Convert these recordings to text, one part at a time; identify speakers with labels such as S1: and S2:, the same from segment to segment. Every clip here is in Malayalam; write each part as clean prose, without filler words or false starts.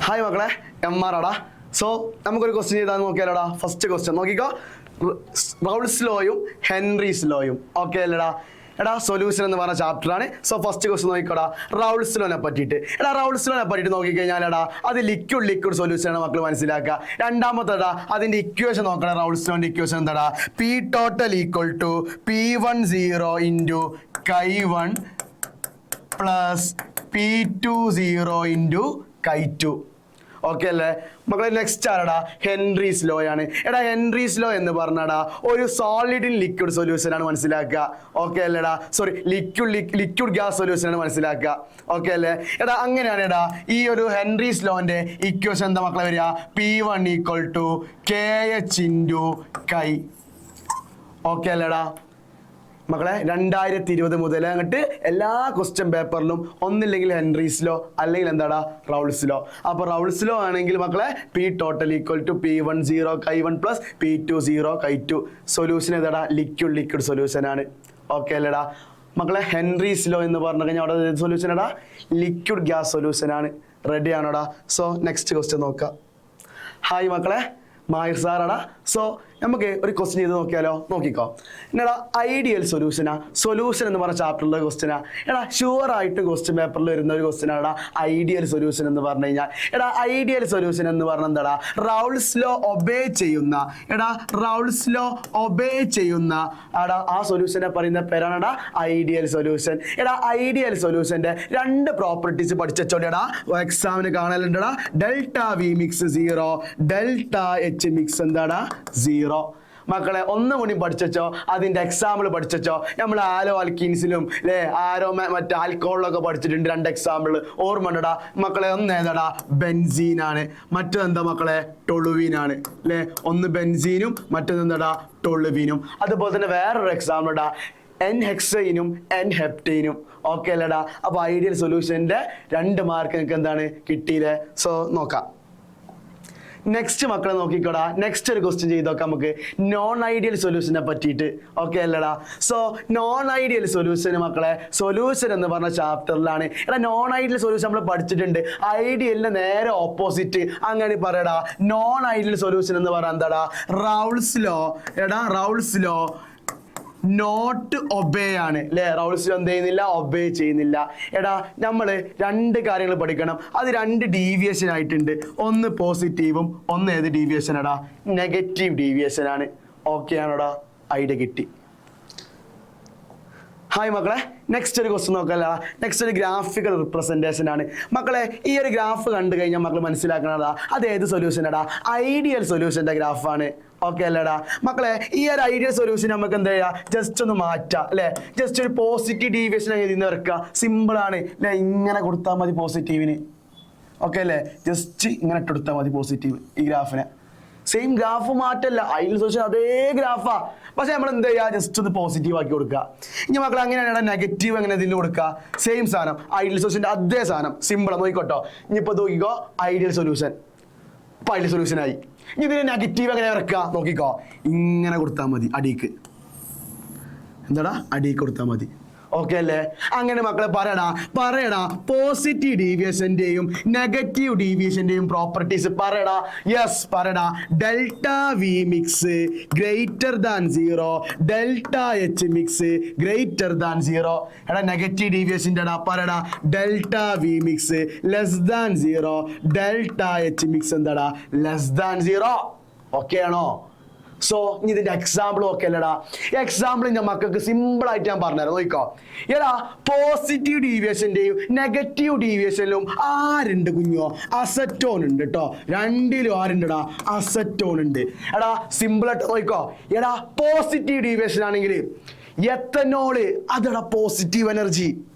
S1: ഹായ് മക്കളെ, എം.ആർ. സോ നമുക്കൊരു ക്വസ്റ്റ്യൻ ചെയ്താൽ നോക്കിയാലോടാ. ഫസ്റ്റ് ക്വസ്റ്റ്യൻ നോക്കിക്കോ. റൗൾസ് ലോയും ഹെൻറീസ് ലോയും ഓക്കെ അല്ലേടാ. എടാ സൊല്യൂഷൻ എന്ന് പറഞ്ഞ ചാപ്റ്ററാണ്. സോ ഫസ്റ്റ് ക്വസ്റ്റ്യൻ നോക്കിക്കോടാ, റൗൾസ് ലോനെ പറ്റിയിട്ട്. റൗൾസ് ലോനെ പറ്റിയിട്ട് നോക്കിക്കഴിഞ്ഞാൽ അത് ലിക്വിഡ് സൊല്യൂഷൻ ആണ് മക്കൾ മനസ്സിലാക്കുക. രണ്ടാമത്തേടാ അതിന്റെ ഇക്വേഷൻ നോക്കണം. റൗൾസ് ലോന്റെ ഇക്വേഷൻ എന്താടാ? P total equal to P10 into K1 plus P20 into K2. Okay അല്ലേ മക്കളെ? നെക്സ്റ്റ് ആരടാ? ഹെൻറീസ് ലോ ആണ്. ഹെൻറീസ് ലോ എന്ന് പറഞ്ഞടാ ഒരു സോളിഡ് ഇൻ ലിക്വിഡ് സൊല്യൂഷൻ ആണ് മനസ്സിലാക്കുക. ഓക്കെ അല്ലേടാ? സോറി, ലിക്വിഡ് ഗ്യാസ് സൊല്യൂഷൻ ആണ് മനസ്സിലാക്കുക. ഓക്കെ അല്ലേ? അങ്ങനെയാണ് ഈ ഒരു ഹെൻറീസ് ലോന്റെ ഇക്വേഷൻ എന്താ മക്കളെ വരിക? P1 equal to KH into K. Okay അല്ലേടാ മക്കളെ? 2020 മുതൽ അങ്ങോട്ട് എല്ലാ ക്വസ്റ്റ്യൻ പേപ്പറിലും ഒന്നില്ലെങ്കിൽ ഹെൻറീസ് ലോ അല്ലെങ്കിൽ എന്താടാ റൗൾസ് ലോ. അപ്പൊ റൗൾസ് ലോ ആണെങ്കിൽ മക്കളെ P total equal to P10 K1 plus P20 K2. Solution ഏതാടാ? ലിക്വിഡ് സൊല്യൂഷൻ ആണ്. ഓക്കെ അല്ലേടാ മക്കളെ? ഹെൻറീസ് ലോ എന്ന് പറഞ്ഞു കഴിഞ്ഞാൽ അവിടെ സൊല്യൂഷൻ എടാ ലിക്വിഡ് ഗ്യാസ് സൊല്യൂഷൻ ആണ്. റെഡി ആണോടാ? സോ നെക്സ്റ്റ് ക്വസ്റ്റ്യൻ നോക്കാം. ഹായ് മക്കളെ, മാഹിർ സാറാടാ. സോ നമുക്ക് ഒരു ക്വസ്റ്റ്യൻ ചെയ്ത് നോക്കിയാലോ? നോക്കിക്കോ. എന്നാടാ ഐഡിയൽ സൊല്യൂഷൻ എന്ന് പറഞ്ഞ ചാപ്റ്ററിലെ ക്വസ്റ്റ്യനാ. ഷുവർ ആയിട്ട് ക്വസ്റ്റ്യൻ പേപ്പറിൽ വരുന്ന ഒരു ക്വസ്റ്റ്യൻ ആടാ ഐഡിയൽ സൊല്യൂഷൻ എന്ന് പറഞ്ഞു കഴിഞ്ഞാൽ. ഐഡിയൽ സൊല്യൂഷൻ എന്ന് പറഞ്ഞാൽ എന്താടാ? റൗൾസ് ലോ ഒബേ ചെയ്യുന്ന ആ സൊല്യൂഷനെ പറയുന്ന പേരാണ് ഐഡിയൽ സൊല്യൂഷൻ. ഐഡിയൽ സൊല്യൂഷന്റെ രണ്ട് പ്രോപ്പർട്ടീസ് പഠിച്ചോടെടാ. എക്സാമിന് കാണലുണ്ടടാ. Delta V mix 0, delta H mix എന്താടാ 0. മക്കളെ ഒന്നും കൂടി പഠിച്ചോ, അതിന്റെ എക്സാമ്പിൾ പഠിച്ചോ. നമ്മൾ ആരോ ആൽക്കീൻസിലും ആരോ മറ്റേ ആൽക്കഹോളിലൊക്കെ പഠിച്ചിട്ടുണ്ട്. രണ്ട് എക്സാമ്പിൾ ഓർമ്മ ഉണ്ടടാ മക്കളെ? ഒന്ന് ഏതാടാ? ബെൻസീൻ ആണ്. മറ്റെന്താ മക്കളെ? ടൊളുവീനാണ് അല്ലെ? ഒന്ന് ബെൻസീനും മറ്റൊന്ന് എന്താടാ? ടൊളുവീനും. അതുപോലെ തന്നെ വേറൊരു എക്സാമ്പിൾ ഇടാ, എൻ ഹെക്സൈനും എൻ ഹെപ്റ്റൈനും. ഓക്കെ അല്ലേടാ? അപ്പൊ ഐഡിയൽ സൊല്യൂഷന്റെ 2 മാർക്ക് നിങ്ങൾക്ക് എന്താണ് കിട്ടിയില്ലേ? സോ നോക്കാം. നെക്സ്റ്റ് മക്കളെ നോക്കിക്കോടാ. നെക്സ്റ്റ് ഒരു ക്വസ്റ്റ്യൻ ചെയ്ത് നോക്കാം നമുക്ക് നോൺ ഐഡിയൽ സൊല്യൂഷനെ പറ്റിയിട്ട്. ഓക്കെ അല്ലടാ? സോ നോൺ ഐഡിയൽ സൊല്യൂഷൻ മക്കളെ സൊല്യൂഷൻ എന്ന് പറഞ്ഞ ചാപ്റ്ററിലാണ്. നോൺ ഐഡിയൽ സൊല്യൂഷൻ നമ്മൾ പഠിച്ചിട്ടുണ്ട്. ഐഡിയലിന് നേരെ ഓപ്പോസിറ്റ് അങ്ങനെ പറയടാ. നോൺ ഐഡിയൽ സൊല്യൂഷൻ എന്ന് പറയാൻ എന്താടാ? റൗൾസ് ലോ നോട്ട് ഒബേ ആണ് അല്ലേ? റൗൾസ് ലോ എന്ത് ചെയ്യുന്നില്ല? ഒബേ ചെയ്യുന്നില്ല. നമ്മൾ 2 കാര്യങ്ങൾ പഠിക്കണം. അത് 2 ഡീവിയേഷൻ ആയിട്ടുണ്ട്. ഒന്ന് പോസിറ്റീവും ഒന്ന് ഏത് ഡീവിയേഷൻ എടാ? നെഗറ്റീവ് ഡീവിയേഷൻ ആണ്. ഓക്കെ ആണോടാ? ഐഡിയ കിട്ടി. ഹായ് മക്കളെ, നെക്സ്റ്റ് ഒരു ക്വസ്റ്റ്യൻ നോക്കല്ല. നെക്സ്റ്റ് ഒരു ഗ്രാഫിക്കൽ റിപ്രസെന്റേഷൻ ആണ് മക്കളെ. ഈ ഒരു ഗ്രാഫ് കണ്ടു കഴിഞ്ഞാൽ മക്കൾ മനസ്സിലാക്കണതാ അത് ഏത് സൊല്യൂഷൻ എടാ? ഐഡിയൽ സൊല്യൂഷന്റെ ഗ്രാഫാണ്. ഓക്കെ അല്ലേടാ മക്കളെ? ഈ ഒരു ഐഡിയൽ സൊല്യൂഷൻ നമുക്ക് എന്താ ചെയ്യാ? ജസ്റ്റ് ഒന്ന് മാറ്റാം അല്ലെ? ജസ്റ്റ് ഒരു പോസിറ്റീവ് ഡീവിയേഷൻ എഴുതി വെക്കുക. സിമ്പിൾ ആണ് അല്ലെ? ഇങ്ങനെ കൊടുത്താൽ മതി പോസിറ്റീവിന്. ഓക്കെ അല്ലേ? ജസ്റ്റ് ഇങ്ങനെ ഇട്ടെടുത്താൽ മതി പോസിറ്റീവ്. ഈ ഗ്രാഫിനെ സെയിം ഗ്രാഫ് മാറ്റല്ല, ഐഡിയൽ സൊല്യൂഷൻ അതേ ഗ്രാഫാ. പക്ഷെ നമ്മൾ എന്താ ചെയ്യുക? ജസ്റ്റ് ഒന്ന് പോസിറ്റീവ് ആക്കി കൊടുക്കുക. ഇനി മക്കൾ അങ്ങനെയാണ് നെഗറ്റീവ് എങ്ങനെ ഇതിൽ കൊടുക്കുക? സെയിം സാധനം ഐഡിയൽ സൊല്യൂഷന്റെ അതേ സാധനം സിമ്പിൾ നോക്കിക്കോട്ടോ. ഇനിയിപ്പോ നോക്കിക്കോ ഐഡിയൽ സൊല്യൂഷൻ. ഇപ്പൊ ഐഡിയൽ സൊല്യൂഷൻ ആയി. ഇനി ഇതിന് നെഗറ്റീവ് എങ്ങനെ ഇറക്കുക? നോക്കിക്കോ, ഇങ്ങനെ കൊടുത്താൽ മതി. അടിക്ക് എന്താടാ? അടിക്ക് കൊടുത്താൽ മതി. ഓക്കെ അല്ലേ? അങ്ങനെ മക്കളെ പറയടാ പോസിറ്റീവ് ഡീവിയേഷന്റെയും നെഗറ്റീവ് ഡീവിയേഷന്റെയും പ്രോപ്പർട്ടീസ് പറയടാ. യെസ് പറയടാ. Delta V mix greater than 0, delta H mix greater than 0. Negative ഡീവിയേഷന്റെ പറയടാ. Delta V mix less than 0, delta H mix എന്താടാ? Less than 0. ഓക്കെ ആണോ? സോ ഇനി ഇതിന്റെ എക്സാമ്പിൾ ഓക്കെ അല്ലടാ? എക്സാമ്പിൾ ഞാൻ മക്കൾക്ക് സിമ്പിൾ ആയിട്ട് ഞാൻ പറഞ്ഞുതരാം. നോക്കിക്കോ. പോസിറ്റീവ് ഡീവിയേഷന്റെയും നെഗറ്റീവ് ഡീവിയേഷനിലും ആരുണ്ട് കുഞ്ഞോ? അസറ്റോൺ ഉണ്ട് കേട്ടോ. രണ്ടിലും ആരുണ്ടടാ? അസറ്റോൺ ഉണ്ട്. സിമ്പിൾ ആയിട്ട് നോക്കിക്കോ. പോസിറ്റീവ് ഡീവിയേഷൻ ആണെങ്കിൽ എത്തനോള് അതടാ പോസിറ്റീവ് എനർജി.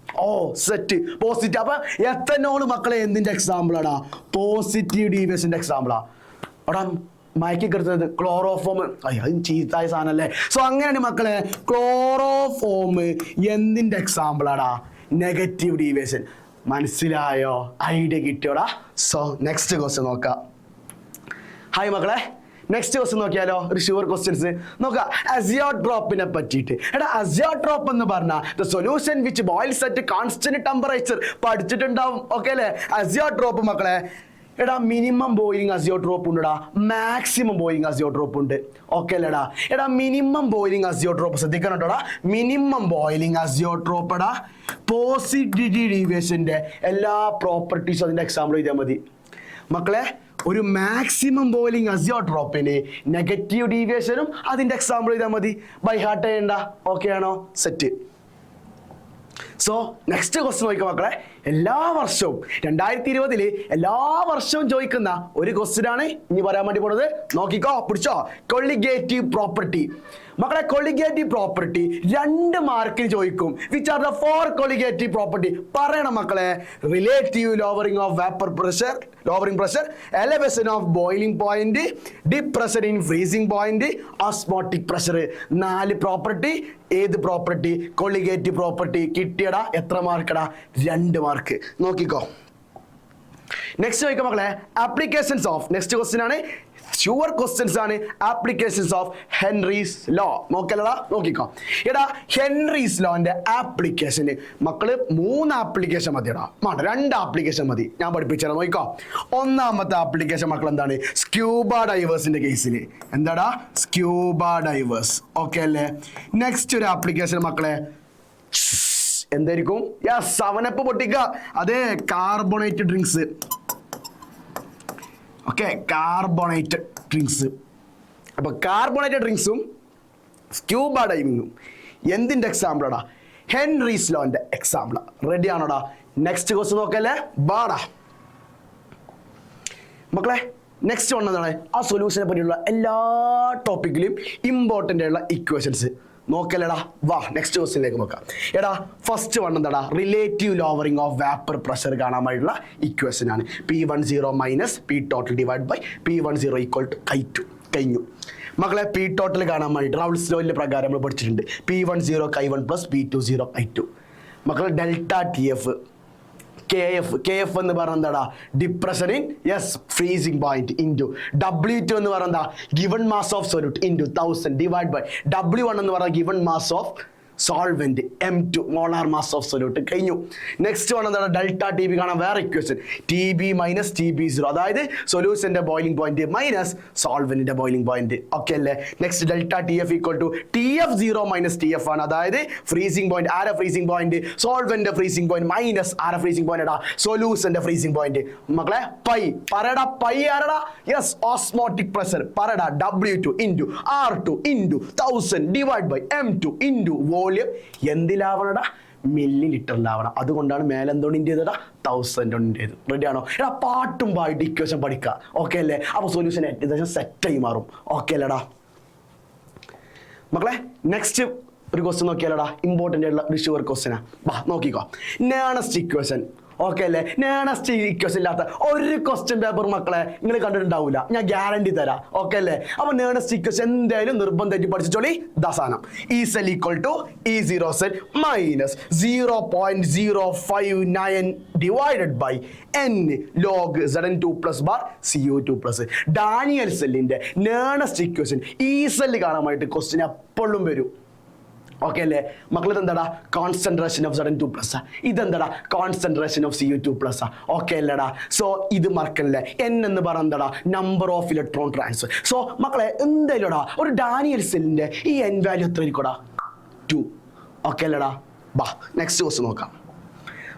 S1: ഓ സെറ്റ് പോസിറ്റീവ്. അപ്പൊ എത്തനോള് മക്കളെ എന്തിന്റെ എക്സാമ്പിൾ ആടാ? പോസിറ്റീവ് ഡീവിയേഷന്റെ എക്സാമ്പിളാ. എടാ മയക്കി കിടത്തുന്നത് ക്ലോറോഫോം. അത് ചീത്തായ സാധനല്ലേ? സോ അങ്ങനെയാണ് മക്കളെ ക്ലോറോഫോം എന്തിന്റെ എക്സാമ്പിൾ ആടാ? Negative deviation. മനസ്സിലായോ? ഐഡിയ കിട്ടിയോടാ? സോ നെക്സ്റ്റ് ക്വസ്റ്റ്യൻ നോക്കാം. ഹായ് മക്കളെ, നെക്സ്റ്റ് ക്വസ്റ്റ്യൻ നോക്കിയാലോ? ഒരു ഷുവർ ക്വസ്റ്റ്യൻസ് നോക്കാം. അസിയോട്രോപ്പിനെ പറ്റിയിട്ട്. അസിയോട്രോപ്പ് എന്ന് പറഞ്ഞാൽ the solution which boils at constant temperature പഠിച്ചിട്ടുണ്ടാവും. ഓക്കെ അല്ലേ? അസിയോട്രോപ്പ് മക്കളെ എടാ മിനിമം ബോയിലിംഗ് അസിയോട്രോപ്പ് ഉണ്ടടാ, മാക്സിമം ബോയിലിംഗ് അസിയോട്രോപ്പ് ഉണ്ട്. ഓക്കെ അല്ലേടാ? എടാ മിനിമം ബോയിലിംഗ് അസിയോട്രോപ്പ് ശ്രദ്ധിക്കണം കേട്ടോടാ. മിനിമം ബോയിലിംഗ് അസിയോട്രോപ്പ് എടാ പോസിറ്റിവിറ്റി ഡീവിയേഷന്റെ എല്ലാ പ്രോപ്പർട്ടീസും അതിന്റെ എക്സാമ്പിൾ എഴുതിയാൽ മതി മക്കളെ. ഒരു മാക്സിമം ബോയിലിംഗ് അസിയോട്രോപ്പിന് നെഗറ്റീവ് ഡീവിയേഷനും അതിന്റെ എക്സാമ്പിൾ എഴുതിയാൽ മതി. ബൈ ഹാർട്ട് ചെയ്യണ്ട. ഓക്കെ ആണോ? സെറ്റ്. സോ നെക്സ്റ്റ് ക്വസ്റ്റ്യൻ നോക്കുക മക്കളെ. എല്ലാ വർഷവും 2020 എല്ലാ വർഷവും ചോദിക്കുന്ന ഒരു ക്വസ്റ്റ്യൻ ആണ് ഇനി പറയാൻ വേണ്ടി പോണത്. നോക്കിക്കോ, പിടിച്ചോ. കൊളിഗേറ്റീവ് പ്രോപ്പർട്ടി മക്കളെ. കൊളിഗേറ്റീവ് പ്രോപ്പർട്ടി 2 മാർക്കിന് ചോദിക്കും. Which are the 4 colligative property? പറയണം മക്കളെ. Relative lowering of vapour pressure, lowering pressure, elevation of boiling point, depression in freezing point, osmotic pressure. 4 property. ഏത് പ്രോപ്പർട്ടി? Colligative property. കിട്ടിയടാ എത്ര മാർക്കടാ? 2 മാർക്ക്. നോക്കിക്കോ. നെക്സ്റ്റ് ചോദിക്കാം മക്കളെ. ആപ്ലിക്കേഷൻസ് ഓഫ്, നെക്സ്റ്റ് ക്വസ്റ്റ്യൻ ആണ്, ഷുവർ ക്വസ്റ്റ്യൻസ് ആണ്. Applications of Henry's law. നോക്കല്ലടാ, നോക്കിക്കോ. എടാ ഹെൻറീസ് ലോന്റെ ആപ്ലിക്കേഷന് മക്കള് 3 ആപ്ലിക്കേഷൻ മതിയടാ. 2 ആപ്ലിക്കേഷൻ മതി. ഞാൻ പഠിപ്പിച്ചതാ. നോക്കിക്കോ. ഒന്നാമത്തെ ആപ്ലിക്കേഷൻ മക്കൾ എന്താണ്? സ്ക്യൂബ ഡൈവേഴ്സിന്റെ കേസിൽ. എന്താടാ? Scuba divers. ഓക്കെ അല്ലേ? നെക്സ്റ്റ് ഒരു ആപ്ലിക്കേഷൻ മക്കളെ എന്തായിരിക്കും? യെസ്, 7up പൊട്ടിക്ക. അതെ, carbonate drinks. Okay, carbonate drinks. അപ്പൊ കാർബണേറ്റഡ് ഡ്രിങ്ക്സും സ്ക്യൂബ ഡൈവിങ്ങും എന്തിന്റെ എക്സാമ്പിളാടാ? ഹെൻറീസ് ലോന്റെ എക്സാമ്പിൾ. റെഡി ആണോടാ? നെക്സ്റ്റ് ക്വസ്റ്റ്യൻ നോക്കല്ലേ, ബാടാ മക്കളെ. നെക്സ്റ്റ് വന്നതാണ് ആ സൊല്യൂഷനെ പറ്റിയുള്ള എല്ലാ ടോപ്പിക്കിലും ഇമ്പോർട്ടൻ്റ് ആയിട്ടുള്ള ഇക്വേഷൻസ്. നോക്കല്ലേടാ, വാ നെക്സ്റ്റ് ക്വസ്റ്റ്യനിലേക്ക് നോക്കാം. എടാ ഫസ്റ്റ് വൺ എന്താടാ? Relative lowering of vapour pressure കാണാൻ വേണ്ടിയുള്ള ഇക്വേഷൻ ആണ്. P10 minus P total divide by P10 equal to K2. കഴിഞ്ഞു മക്കളെ. പി ടോട്ടൽ കാണാൻ വേണ്ടി റൗൾസ് ലോയിലെ പ്രകാരം നമ്മൾ പഠിച്ചിട്ടുണ്ട്. P10 K1 plus P20 K2. മക്കളെ ഡെൽറ്റ TF KF എന്ന് പറഞ്ഞ എന്താടാ? Depression in freezing point into W2 എന്ന് പറഞ്ഞ എന്താ? Given mass of solute into 1000 divide by W1 എന്ന് പറഞ്ഞ given mass of solvent M2 molar mass of solute. കഴിഞ്ഞു. നെക്സ്റ്റ് വൺ എന്താണ്? ഡെൽറ്റ TB കാണാൻ വേറെ ഇക്വേഷൻ. TB മൈനസ് TB0, അതായത് സൊല്യൂഷന്റെ ബോയിലിംഗ് പോയിന്റ് മൈനസ് സോൾവെന്റിന്റെ ബോയിലിംഗ് പോയിന്റ്. ഓക്കെ അല്ലേ? Next delta TF equal to TF0 minus TF ആണ്, അതായത് ഫ്രീസിംഗ് പോയിന്റ്. ആരെ freezing point? Solvent freezing point minus ആരെ ഫ്രീസിംഗ് പോയിന്റ്? എടാ സൊല്യൂഷന്റെ ഫ്രീസിംഗ് പോയിന്റ്. മക്കളെ പൈ പറയടാ. പൈ ആരടാ? Yes, osmotic pressure. പറയടാ W2 into R2 into 1000 divide by M2 into volume. എന്തിലാവണടാ? മില്ലി ലിറ്ററിലാവണം. അതുകൊണ്ടാണ് മേലെന്തോണ്ട് ഇന്ത്യ ചെയ്തടാ? 1000 കൊണ്ട് ചെയ്തു. റെഡി ആണോ? എടാ പാട്ടും പായിട്ട് ഇക്വേഷൻ പഠിക്കുക. ഓക്കെ അല്ലേ? അപ്പൊ സൊല്യൂഷൻ ഏകദേശം സെറ്റായി മാറും. ഓക്കെ അല്ലേടാ മക്കളെ? നെക്സ്റ്റ് ഒരു ക്വസ്റ്റ്യൻ നോക്കിയാലടാ, ഇമ്പോർട്ടൻ്റ് ആയിട്ടുള്ള ഒരു ഷുവർ ക്വസ്റ്റ്യനാ. വാ നോക്കിക്കോ. Nernst equation. ഓക്കെ അല്ലേ? നേണസ്റ്റ് ഇക്വേഷൻ ഇല്ലാത്ത ഒരു ക്വസ്റ്റ്യൻ പേപ്പർ മക്കളെ നിങ്ങൾ കണ്ടിട്ടുണ്ടാവില്ല, ഞാൻ ഗ്യാരണ്ടി തരാം. ഓക്കെ അല്ലേ? അപ്പൊ നേണസ്റ്റ് ഇക്വേഷൻ എന്തായാലും നിർബന്ധമായിട്ട് പഠിച്ചോളി. ദാസാനം E cell equal to E0 cell minus 0.059 divided by n log Zn2 plus bar Cu2 plus. Daniel സെല്ലിന്റെ നേണസ്റ്റ് ഇക്വേഷൻ E cell കാണാൻ വേണ്ടിയിട്ട് ക്വസ്റ്റ്യൻ എപ്പോഴും വരും. ഓക്കെ അല്ലേ മക്കൾ? ഇതെന്താടാ? Concentration of Zn2 plus. ഇതെന്താടാ? Concentration of Cu2 plus. Okay അല്ലേടാ? സോ ഇത് മറക്കല്ലേ. N എന്ന് പറഞ്ഞ എന്താടാ? Number of electron transfer. So മക്കളെ എന്തായാലും ഒരു ഡാനിയൽ സെല്ലിന്റെ ഈ N വാല്യൂ എത്ര ആയിരിക്കടാ? 2. ഓക്കെ അല്ലേടാ? ബാ നെക്സ്റ്റ് ക്വസ്റ്റ്യൻ നോക്കാം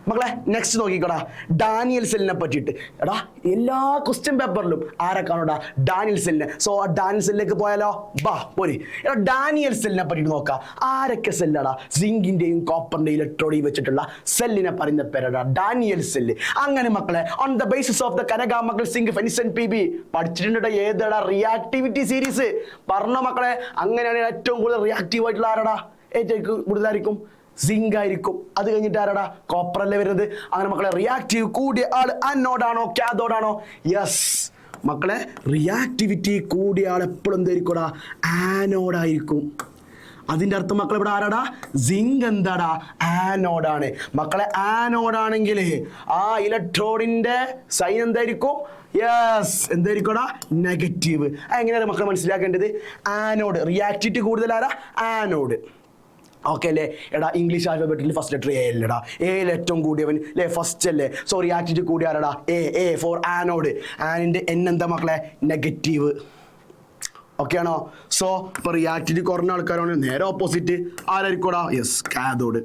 S1: മക്കളെ. നെക്സ്റ്റ് നോക്കിക്കോടാ, ഡാനിയൽ സെല്ലിനെ പറ്റിയിട്ട്. എടാ എല്ലാ ക്വസ്റ്റ്യൻ പേപ്പറിലും ആരെ കാണൂടാ? ഡാനിയൽ സെല്ലിനെ. സോ ആ ഡാനിയൽ സെല്ലിലേക്ക് പോയാലോ? ബാ പോരി. എടാ ഡാനിയൽ സെല്ലിനെ പറ്റിയിട്ട് നോക്കാം. ആരൊക്കെ സെല്ലാടാ? സിങ്കിന്റെയും കോപ്പറിന്റെയും ഇലക്ട്രോണിൽ വെച്ചിട്ടുള്ള സെല്ലിനെ പറയുന്ന പേരാടാ ഡാനിയൽ സെല്ല്. അങ്ങനെ മക്കളെ on the basis of the കനകാമക്കൾ സിങ്ക് ഫെനിസൻ PB പഠിച്ചിട്ടുണ്ട്. ഏതാടാ? Reactivity series. പറഞ്ഞ മക്കളെ. അങ്ങനെയാണ് ഏറ്റവും കൂടുതൽ റിയാക്റ്റീവ് ആയിട്ടുള്ള ആരാടാ? ഏറ്റവും കൂടുതലായിരിക്കും സിങ്ക് ആയിരിക്കും. അത് കഴിഞ്ഞിട്ട് ആരാടാ? കോപ്പറല്ലേ വരുന്നത്. അങ്ങനെ മക്കളെ റിയാക്റ്റീവ് കൂടിയ ആള് അനോഡാണോ കാഥോഡാണോ? യെസ് മക്കളെ, റിയാക്ടിവിറ്റി കൂടിയ ആൾ എപ്പോഴും എന്തായിരിക്കൂടാ? ആനോഡായിരിക്കും. അതിന്റെ അർത്ഥം മക്കളെ ഇവിടെ ആരാടാ? സിങ്ക് എന്താടാ? ആനോഡാണ്. മക്കളെ ആനോഡാണെങ്കിൽ ആ ഇലക്ട്രോണിന്റെ സൈൻ എന്തായിരിക്കും? യെസ് എന്തായിരിക്കടാ? നെഗറ്റീവ്. എങ്ങനെയാണ് മക്കളെ മനസ്സിലാക്കേണ്ടത്? ആനോഡ്. റിയാക്ടിവിറ്റി കൂടുതൽ ആരാ? ആനോഡ്. ഓക്കെ അല്ലേ? എടാ ഇംഗ്ലീഷ് ആൽഫബറ്റിൽ ഫസ്റ്റ് ലെറ്റർ എ അല്ലേടാ, എയിൽ ഏറ്റവും കൂടിയവൻ അല്ലേ ഫസ്റ്റ് അല്ലേ? സോ റിയാക്റ്റീവ് കൂടിയ ആരടാ? A for anode. ആനിൻ്റെ എൻ എന്താ മക്കളെ? നെഗറ്റീവ്. ഓക്കെ ആണോ? സോ ഇപ്പോൾ റിയാക്റ്റീവ് കുറഞ്ഞ ആൾക്കാരാണ് നേരെ ഓപ്പോസിറ്റ് ആരായിരിക്കൂടാ? Yes, cathode.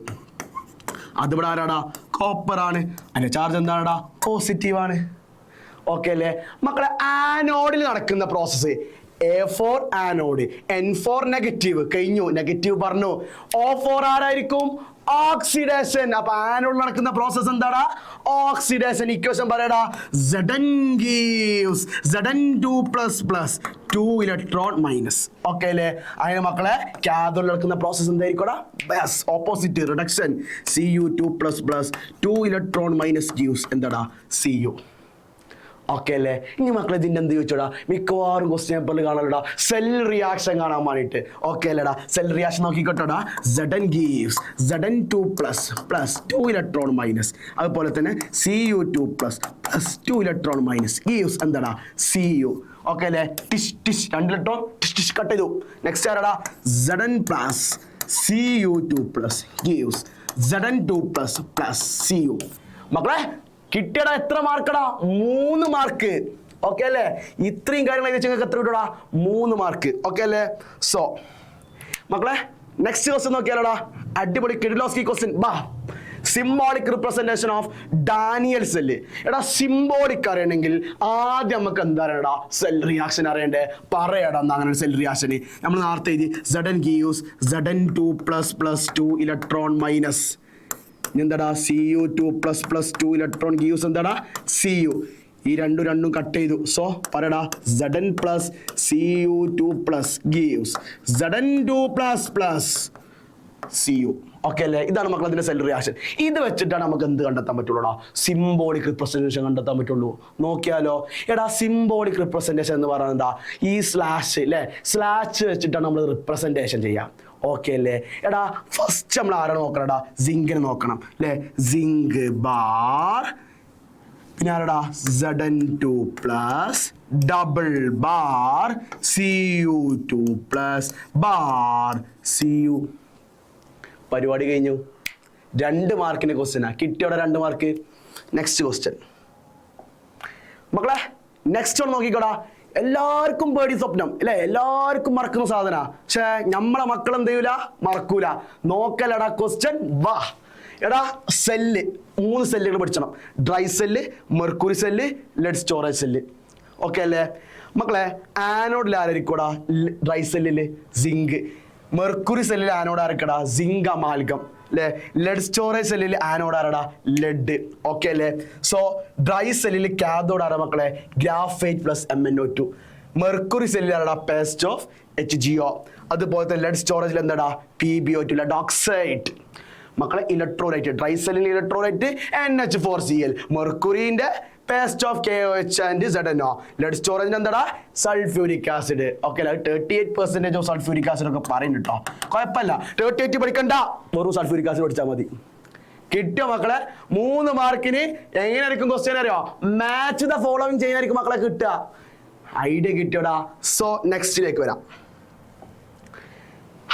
S1: അതിവിടെ ആരാടാ? കോപ്പറാണ്. അതിൻ്റെ ചാർജ് എന്താടാ? പോസിറ്റീവാണ്. ഓക്കെ അല്ലേ മക്കളെ? ആനോഡിൽ നടക്കുന്ന process A for anode, N for negative കഴിഞ്ഞു, നെഗറ്റീവ് പറഞ്ഞു. ഓ ഫോർ ആരായിരിക്കും? ഓക്സിഡേഷൻ. അപ്പൊ ആനോഡിൽ നടക്കുന്ന പ്രോസസ് എന്താടാ? ഓക്സിഡേഷൻ. ഇക്വേഷൻ പറയടാ. Zn gives Zn2++ 2 electron minus. Okay അല്ലേ? അതിന് മക്കളെ കാഥോഡിൽ നടക്കുന്ന പ്രോസസ് എന്തായിരിക്കും? ബസ് opposite reduction. Cu2++ 2 electron minus gives എന്താടാ? Cu. ഓക്കെ അല്ലേ? ഇനി മക്കളെ ഇതിൻ്റെ എന്ത് ചോദിച്ചോടാ? മിക്കവാറും ക്വസ്റ്റ്യൻ പേപ്പറിൽ കാണാലോടാ സെൽ റിയാക്ഷൻ കാണാൻ വേണ്ടിയിട്ട്. ഓക്കെ അല്ലേടാ? സെൽ റിയാക്ഷൻ നോക്കിക്കോട്ടോടാ. Zn gives Zn2++ 2 electron minus. അതുപോലെ തന്നെ Cu2++ 2 ഇലക്ട്രോൺ മൈനസ് gives എന്താടാ? Cu. ഓക്കെ അല്ലേ? ടിഷ് ടിഷ് 2 ഇലക്ട്രോൺ ടിഷ് ടിഷ് കട്ട് ചെയ്തു. നെക്സ്റ്റ് ആരാടാ? Zn plus Cu2+ gives Zn2++ Cu. മക്കളെ കിട്ടിയടാ എത്ര മാർക്കടാ? 3 മാർക്ക്. ഓക്കെ അല്ലേ? ഇത്രയും കാര്യങ്ങൾ നിങ്ങൾക്ക് എത്ര കിട്ടൂടാ? 3 മാർക്ക്. ഓക്കെ അല്ലേ? സോ മക്കളെ നെക്സ്റ്റ് ക്വസ്റ്റ്യൻ നോക്കിയാലോടാ. അടിപൊളി കിഡിലോസ്കി ക്വസ്റ്റ്യൻ. ബാ, symbolic representation of Daniell cell. എടാ സിംബോളിക് അറിയണമെങ്കിൽ ആദ്യം നമുക്ക് എന്താ അറിയടാ? സെൽ റിയാക്ഷൻ അറിയണ്ടേ? പറയടാ എന്താ അങ്ങനെ സെൽ റിയാക്ഷൻ. നമ്മൾ നേരത്തെ എഴുതി Zn gives Zn2++ 2 electron minus എന്താടാ? Cu2++ 2 ഇലക്ട്രോൺ gives എന്താടാ? Cu. ഈ രണ്ടും കട്ട് ചെയ്തു. സോ പറയടാ Zn plus Cu2+ gives Zn2++ Cu. Okay അല്ലേ? ഇതാണ് മക്കൾ അതിന്റെ സെൽ റിയാക്ഷൻ. ഇത് വെച്ചിട്ടാണ് നമുക്ക് എന്ത് കണ്ടെത്താൻ പറ്റുള്ളൂടാ? സിംബോളിക് റിപ്രസെന്റേഷൻ കണ്ടെത്താൻ പറ്റുള്ളൂ. നോക്കിയാലോ എടാ, സിംബോളിക് റിപ്രസെന്റേഷൻ എന്ന് പറയുന്നത് എന്താ? ഈ സ്ലാഷ് അല്ലേ? സ്ലാഷ് വെച്ചിട്ടാണ് നമ്മൾ റിപ്രസെന്റേഷൻ ചെയ്യാം. ഓക്കെ അല്ലേ? എടാ ഫസ്റ്റ് നമ്മൾ ആരാണ് നോക്കണടാ? സിങ്കിനെ നോക്കണം അല്ലേ? Zinc bar. പിന്നെ ആരടാ? Zn2+ double bar Cu2+ bar Cu. പരിപാടി കഴിഞ്ഞു. 2 മാർക്കിന്റെ ക്വസ്റ്റ്യനാ കിട്ടിയോടെ 2 മാർക്ക്. നെക്സ്റ്റ് ക്വസ്റ്റ്യൻ മക്കളെ, നെക്സ്റ്റ് ഒന്ന് നോക്കിക്കോടാ. എല്ലാവർക്കും പേടി സ്വപ്നം അല്ലെ? എല്ലാവർക്കും മറക്കുന്ന സാധന. പക്ഷേ നമ്മളെ മക്കൾ എന്ത് ചെയ്യൂല? മറക്കൂല. നോക്കലടാ ക്വസ്റ്റ്യൻ. വാ എടാ, സെല്ല് 3 സെല്ലുകൾ പഠിച്ചണം. Dry cell, mercury cell, lead storage cell. Okay അല്ലേ മക്കളെ? ആനോഡിൽ ആരായിരിക്കൂടാ? ഡ്രൈ സെല്ലില് സിങ്ക്. മെർക്കുറി സെല്ലിൽ ആനോഡ് ആരക്കടാ? സിങ്ക് അമാൽഗം അല്ലേ? ലെഡ് സ്റ്റോറേജ് സെല്ലിൽ ആനോഡ് ആരടാ? ലെഡ്. ഓക്കെ അല്ലേ? സോ ഡ്രൈ സെല്ലിൽ കാഥോഡ് ആരാ മക്കളെ? Graphite plus MnO2. മെർക്കുറി സെല്ലിൽ ആരടാ? Paste of HgO. അതുപോലെ തന്നെ ലെഡ് സ്റ്റോറേജിൽ എന്താടാ? PbO2 lead oxide. മക്കളെ ഇലക്ട്രോലൈറ്റ്. ഡ്രൈ സെല്ലിൽ ഇലക്ട്രോലൈറ്റ് NH4Cl. മെർക്കുറിന്റെ paste of KOH and ZnO. Lead സ്റ്റോറേജിന് എന്താടാ? Sulphuric acid. ഓക്കെ അല്ലേ? 38% ഓഫ് സൾഫ്യൂരിക് ആസിഡ് ഒക്കെ പറയുന്നു കേട്ടോ. കുഴപ്പമില്ല, 38 പഠിക്കണ്ട, വെറും സൾഫ്യൂരിക് ആസിഡ് പഠിച്ചാൽ മതി. കിട്ടിയോ മക്കളെ? 3 മാർക്കിന് എങ്ങനെയായിരിക്കും ക്വസ്റ്റ്യൻ അറിയോ? മാച്ച് ദ ഫോളോവിങ് ചെയ്യാനായിരിക്കും മക്കളെ കിട്ടുക. ഐഡിയ കിട്ടിയോടാ. സോ നെക്സ്റ്റിലേക്ക് വരാം.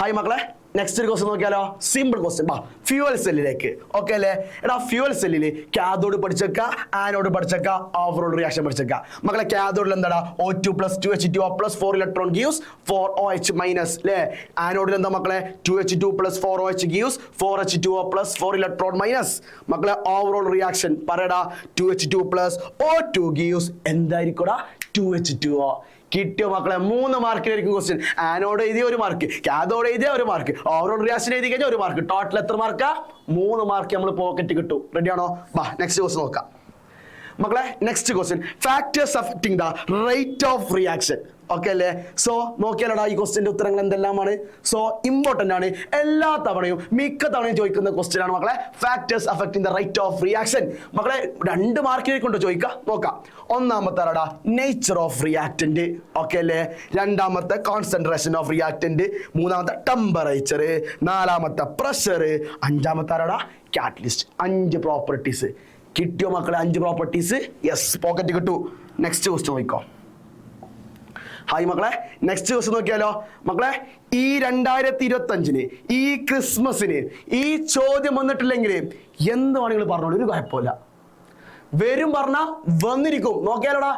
S1: ഹായ് മക്കളെ, നെക്സ്റ്റ് ഒരു ക്വസ്റ്റ്യൻ നോക്കിയാലോ? Simple question. ഫ്യൂവൽ സെല്ലിലേക്ക്. ഓക്കെ അല്ലേ? എടാ ഫ്യൂവൽ സെല്ലിൽ കാഥോഡ് പഠിച്ചേക്ക, ആനോഡ് പഠിച്ചേക്ക, ഓവറോൾ റിയാക്ഷൻ പഠിച്ചേക്ക. മക്കളെ കാഥോഡിൽ എന്താടാ? O2+ 2H2O+ 4 electron gives 4OH minus അല്ലേ? ആനോഡിൽ എന്താ മക്കളെ? 2H2+ 4OH gives 4H2O+ 4 electron minus. മക്കളെ ഓവറോൾ റിയാക്ഷൻ പറയടാ. 2H2+ O2 gives എന്തായിരിക്കൂടാ? 2H2O. കിട്ടിയോ മക്കളെ? 3 മാർക്കിനായിരിക്കും ക്വസ്റ്റ്യൻ. ആനോഡ് എഴുതിയ 1 മാർക്ക്, കാഥോഡ് എഴുതിയ 1 മാർക്ക്, ഓവറോൾ റിയാക്ഷൻ എഴുതി കഴിഞ്ഞാൽ 1 മാർക്ക്. ടോട്ടൽ എത്ര മാർക്കാ? 3 മാർക്ക് നമ്മൾ പോക്കറ്റ് കിട്ടും. റെഡിയാണോ? ബാ നെക്സ്റ്റ് ക്വസ്റ്റ്യൻ നോക്കാം മക്കളെ. Next question, factors affecting the rate of reaction. Okay അല്ലേ? സോ നോക്കിയാലടാ ഈ ക്വസ്റ്റ്യൻ്റെ ഉത്തരങ്ങൾ എന്തെല്ലാമാണ്? സോ ഇമ്പോർട്ടൻ്റ് ആണ്. എല്ലാ തവണയും മിക്ക തവണയും ചോദിക്കുന്ന ക്വസ്റ്റ്യൻ ആണ് മക്കളെ. Factors affecting the rate of reaction. മക്കളെ 2 മാർക്കിലേക്ക് കൊണ്ട് ചോദിക്കാം. നോക്കാം. ഒന്നാമത്തെ ആടാ നേച്ചർ ഓഫ് റിയാക്റ്റന്റ്. ഓക്കെ അല്ലേ? രണ്ടാമത്തെ കോൺസെൻട്രേഷൻ ഓഫ് റിയാക്റ്റന്റ്. മൂന്നാമത്തെ ടെമ്പറേച്ചർ. നാലാമത്തെ പ്രഷർ. അഞ്ചാമത്തെ ആടാ കാറ്റലിസ്റ്റ്. 5 പ്രോപ്പർട്ടീസ്. കിട്ടിയോ മക്കളെ? 5 പ്രോപ്പർട്ടീസ്. യെസ്, പോക്കറ്റ് കിട്ടു. നെക്സ്റ്റ് ക്വസ്റ്റ്യൻ നോക്കിക്കോ ഹായ് മക്കളെ, നെക്സ്റ്റ് ക്വസ്റ്റ്യൻ നോക്കിയാലോ മക്കളെ. ഈ 2025 ഈ ക്രിസ്മസിന് ഈ ചോദ്യം വന്നിട്ടില്ലെങ്കിൽ എന്ത് വേണമെങ്കിലും പറഞ്ഞോളൂ, ഒരു കുഴപ്പമില്ല. വരും പറഞ്ഞ വന്നിരിക്കും. നോക്കിയാലോടാ,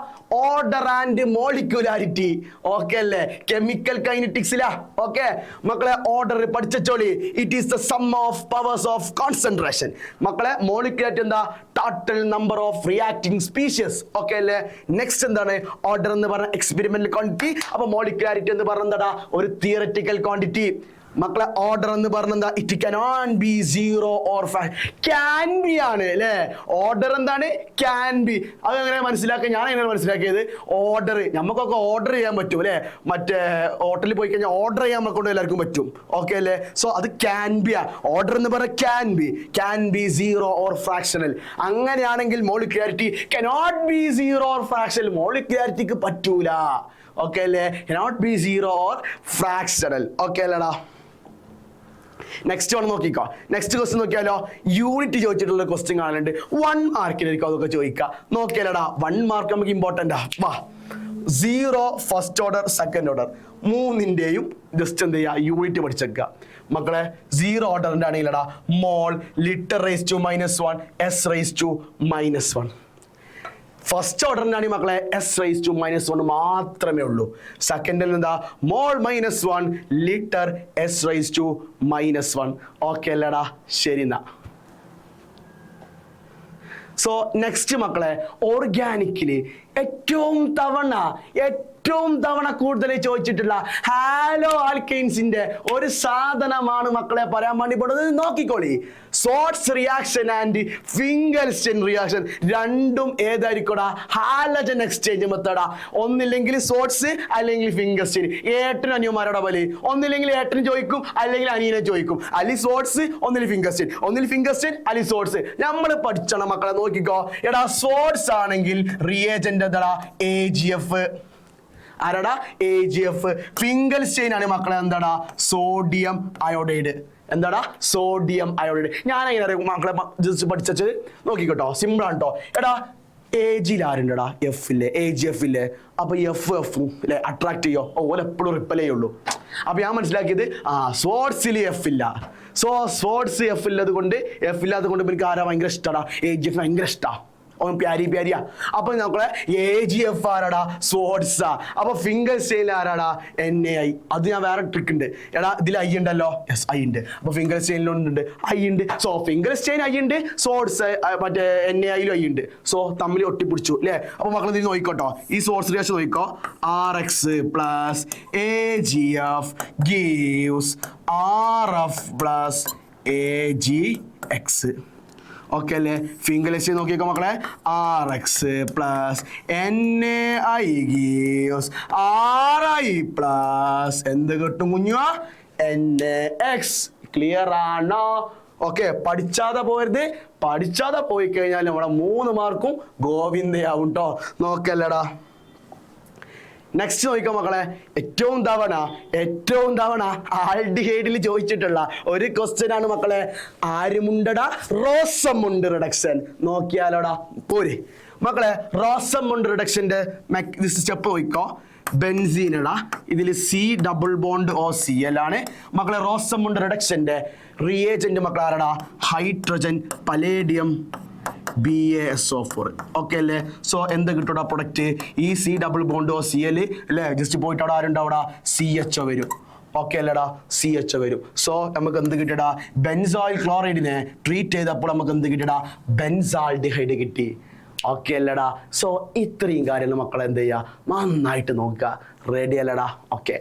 S1: ഓർഡർ ആൻഡ് മോളിക്യുലാരിറ്റി. ഓക്കെ അല്ലേ, കെമിക്കൽ കൈനറ്റിക്സിലാ. ഓക്കെ മക്കളെ, ഓർഡർ പഠിച്ചോളി. It is the sum of powers of concentration. മക്കളെ, മോളിക്യുലാരിറ്റി എന്താ? Total number of reacting species. Okay അല്ലേ. നെക്സ്റ്റ് എന്താണ്? ഓർഡർ എന്ന് പറഞ്ഞ എക്സ്പെരിമെന്റൽ ക്വാണ്ടിറ്റി. അപ്പൊ മോളിക്യുലാരിറ്റി എന്ന് പറഞ്ഞ എന്താടാ? ഒരു തിയററ്റിക്കൽ ക്വാണ്ടിറ്റി. മക്കളെ, ഓർഡർ എന്ന് പറഞ്ഞാ it cannot be zero or can be ആണ് അല്ലേ. ഓർഡർ എന്താണ്? Can be. അത് എങ്ങനെ മനസ്സിലാക്കുക? ഞാൻ എങ്ങനെ മനസ്സിലാക്കിയത്? ഓർഡർ നമുക്കൊക്കെ ഓർഡർ ചെയ്യാൻ പറ്റും അല്ലേ. മറ്റേ ഹോട്ടലിൽ പോയി കഴിഞ്ഞാൽ ഓർഡർ ചെയ്യാൻ നമ്മളെ കൊണ്ട് എല്ലാവർക്കും പറ്റും. ഓക്കെ അല്ലേ. സോ അത് ക്യാൻ ബി ആ. ഓർഡർ എന്ന് പറഞ്ഞാൽ can be zero or fractional. അങ്ങനെയാണെങ്കിൽ molecularity cannot be zero or fractional. മോളിക്യുലാരിറ്റിക്ക് പറ്റൂല. ഓക്കെ അല്ലേ. Cannot be zero or fractional. Okay അല്ലേടാ. നെക്സ്റ്റ് വൺ നോക്കിക്കോ. നെക്സ്റ്റ് ക്വസ്റ്റ്യൻ നോക്കിയാലോ. യൂണിറ്റ് ചോദിച്ചിട്ടുള്ള ക്വസ്റ്റ്യൻ കാണുന്നുണ്ട്. 1 മാർക്കിനായിരിക്കും അതൊക്കെ ചോദിക്കുക. നോക്കിയാലടാ, 1 മാർക്ക് നമുക്ക് ഇമ്പോർട്ടൻ്റാ. വാ, 0 ഫസ്റ്റ് ഓർഡർ സെക്കൻഡ് ഓർഡർ മൂന്നിൻ്റെയും ജസ്റ്റ് എന്ത് ചെയ്യുക, യൂണിറ്റ് പഠിച്ചേക്കുക മക്കളെ. 0 ഓർഡറിൻ്റെ ആണെങ്കിലടാ mole, litre raise to -1, S raise to -1. First ഓർഡറിനാണ് മക്കളെ എസ് റേസ് ടു -1 മാത്രമേ ഉള്ളൂ. സെക്കൻഡിൽ എന്താ? Mole -1, litre S raise to -1. Okay അല്ലേടാ. ശരി എന്നാ. സോ നെക്സ്റ്റ് മക്കളെ, ഓർഗാനിക്കില് ഏറ്റവും തവണ കൂടുതൽ ചോദിച്ചിട്ടുള്ള ഹാലോ ആൽക്കെയിൻസിന്റെ ഒരു സാധനമാണ് മക്കളെ പറയാൻ വേണ്ടി പോകുന്നത്. നോക്കിക്കോളി. Sorts reaction and Finkelstein reaction രണ്ടും ഏതായിരിക്കടാ? Halogen exchange മെത്തേഡാ. ഒന്നില്ലെങ്കിൽ സോർട്സ് അല്ലെങ്കിൽ ഫിംഗൽസ്റ്റൈൻ. ഏട്ടനും അനിയന്മാരോടെ പോലെ ഒന്നില്ലെങ്കിൽ ഏട്ടന് ചോദിക്കും അല്ലെങ്കിൽ അനിയനെ ചോദിക്കും. അല്ലെങ്കിൽ സോർട്സ്, ഒന്നിൽ ഫിംഗൽസ്റ്റൈൻ, അല്ലെങ്കിൽ സോർട്സ്. നമ്മൾ പഠിച്ചണം മക്കളെ. നോക്കിക്കോ എടാ, സോർട്സ് ആണെങ്കിൽ റിയേജന്റ് എന്താടാ? AgF. ആരാടാ? AgF. ഫിംഗൽസ്റ്റൈൻ ആണ് മക്കളെ എന്താടാ? Sodium iodide. എന്താടാ? Sodium iodide. ഞാൻ എങ്ങനെ മക്കളെ ജസ്റ്റ് പഠിച്ചത് നോക്കിക്കോട്ടോ. സിമ്പിൾ ആണ് കേട്ടോ. എടാ, Agയിൽ ആരുണ്ടടാ? F ഇല്ലേ? AgF ഇല്ലേ? അപ്പൊ F അല്ലേ അട്രാക്ട് ചെയ്യോ? ഓല എപ്പോഴും റിപ്പൽ ചെയ്യുള്ളൂ. അപ്പൊ ഞാൻ മനസ്സിലാക്കിയത് സോർട്സിൽ F ഇല്ല. സോ സോർട്സ് F ഇല്ലാത്തത് കൊണ്ട് എനിക്ക് ആരാ ഭയങ്കര ഇഷ്ടടാ? AgF ഭയങ്കര ഇഷ്ടാ. പ്യാരിയാ. അപ്പൊ നോക്കളെ AgF ആരാടാ? സോർട്സാ. അപ്പൊ ഫിംഗൽസ്റ്റൈനിൽ ആരാടാ? NaI. അത് ഞാൻ വേറെ ട്രിക്ക് ഉണ്ട്. എടാ, ഇതിൽ I ഉണ്ടല്ലോ. യെസ്, I ഉണ്ട്. അപ്പൊ ഫിംഗൽസ്റ്റൈനിലുണ്ട് I ഉണ്ട്. സോ ഫിംഗൽസ്റ്റൈൻ I ഉണ്ട്, സോർട്സ് മറ്റേ NaIയിലും I ഉണ്ട്. സോ തമ്മിൽ ഒട്ടിപ്പിടിച്ചു അല്ലേ. അപ്പൊ മക്കൾ ഇത് നോക്കിക്കോട്ടോ. ഈ സോർട്സ് റിയാക്ഷൻ നോക്കിക്കോ. RX plus AgF gives RF plus AgX. Okay അല്ലേ. ഫിംഗൽസ്റ്റൈൻ നോക്കിക്കോ മക്കളെ. RX plus NaI gives RI plus എന്ത് കിട്ടും കുഞ്ഞു? NaX. ക്ലിയർ ആണോ? ഓക്കെ. പഠിച്ചാതെ പോകരുത്. പഠിച്ചാതെ പോയി കഴിഞ്ഞാൽ നമ്മുടെ 3 മാർക്കും ഗോവിന്ദയാവും കേട്ടോ. നോക്കല്ലടാ. നെക്സ്റ്റ് നോക്കിക്കോ മക്കളെ. ഏറ്റവും തവണ ആൽഡിഹൈഡിൽ ചോദിച്ചിട്ടുള്ള ഒരു ക്വസ്റ്റ്യൻ ആണ് മക്കളെ. ആരുമുണ്ടടാ? റോസമുണ്ട് റിഡക്ഷൻ. നോക്കിയാലോടാ പോരെ മക്കളെ. റോസമുണ്ട് റിഡക്ഷന്റെ സ്റ്റെപ്പ് നോക്കിക്കോ. ബെൻസീനടാ, ഇതിൽ C ഡബിൾ ബോണ്ട് OCl ആണ് മക്കളെ. റോസമുണ്ട് റിഡക്ഷന്റെ റിയേജന്റ് മക്കളെ ആരടാ? Hydrogen, palladium, BaSO4. ഓക്കെ അല്ലേ. സോ എന്ത് കിട്ടൂടാ പ്രൊഡക്റ്റ്? ഈ C ഡബിൾ ബോണ്ട് OCl അല്ലേ. ജസ്റ്റ് പോയിട്ട് അവിടെ ആരുണ്ടാവൂടാ? CHO വരും. ഓക്കെ അല്ലേടാ? CHO വരും. സോ നമുക്ക് എന്ത് കിട്ടിയടാ? ബെൻസോയിൽ ക്ലോറൈഡിനെ ട്രീറ്റ് ചെയ്തപ്പോൾ നമുക്ക് എന്ത് കിട്ടിയടാ? ബെൻസാൾഡിഹൈഡ് കിട്ടി. ഓക്കെ അല്ലേടാ. സോ ഇത്രയും കാര്യങ്ങൾ മക്കളെ എന്ത് ചെയ്യുക? നന്നായിട്ട് നോക്കുക. റെഡി അല്ലേടാ? ഓക്കെ.